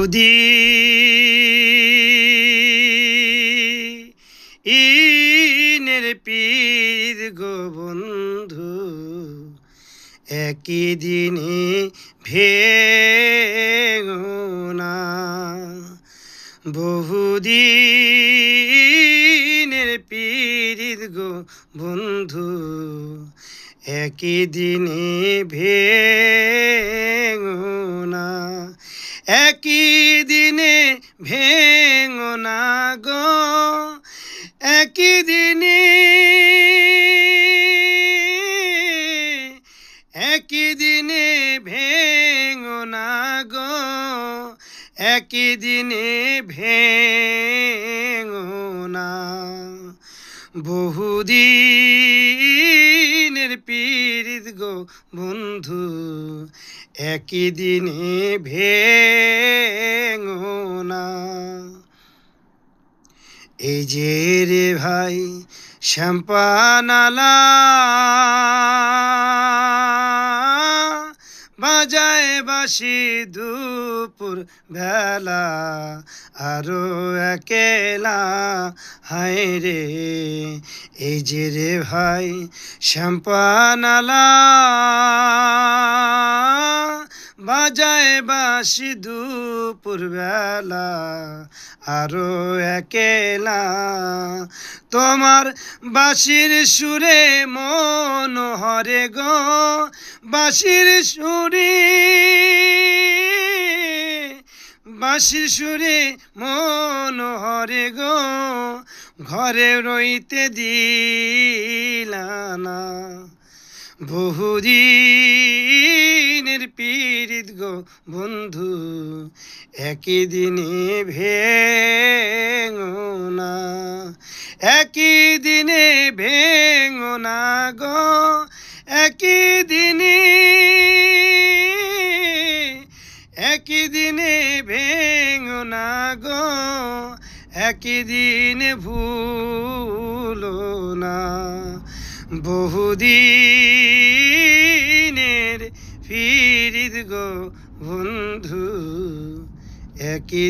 বহুদিনের পীর গো বন্ধু, একই দিনে ভেঙো না। বহুদিনের পীর গো বন্ধু, একই দিনে ভেঙো না। একই দিনে ভেঙো না গো, একই দিনে, একই দিনে ভেঙো না গো, একই দিনে ভেঙো না। বহুদিনের পীর গো বন্ধু, একই দিনে ভেঙো না। এই যে রে ভাই শ্যাম্পানালা বাজায় বাঁশি দুপুর বেলা, আরো একেলা হায় রে। এই যে রে ভাই শ্যাম্পানালা বাজায় বাঁশি দুপুর বেলা, আরো একেলা। তোমার বাঁশির সুরে মন হরে গো, বাঁশির সুরে, বাঁশির সুরে মন হরে গো, ঘরে রইতে দিলা না। বহুদিনের পীর গো বন্ধু, একই দিনে ভেঙো না। একই দিনে ভেঙো না গো, একই দিনে, একই দিনে ভেঙো না গো, একই দিনে ভুলো না। বহুদিনের পীর গো বন্ধু, একই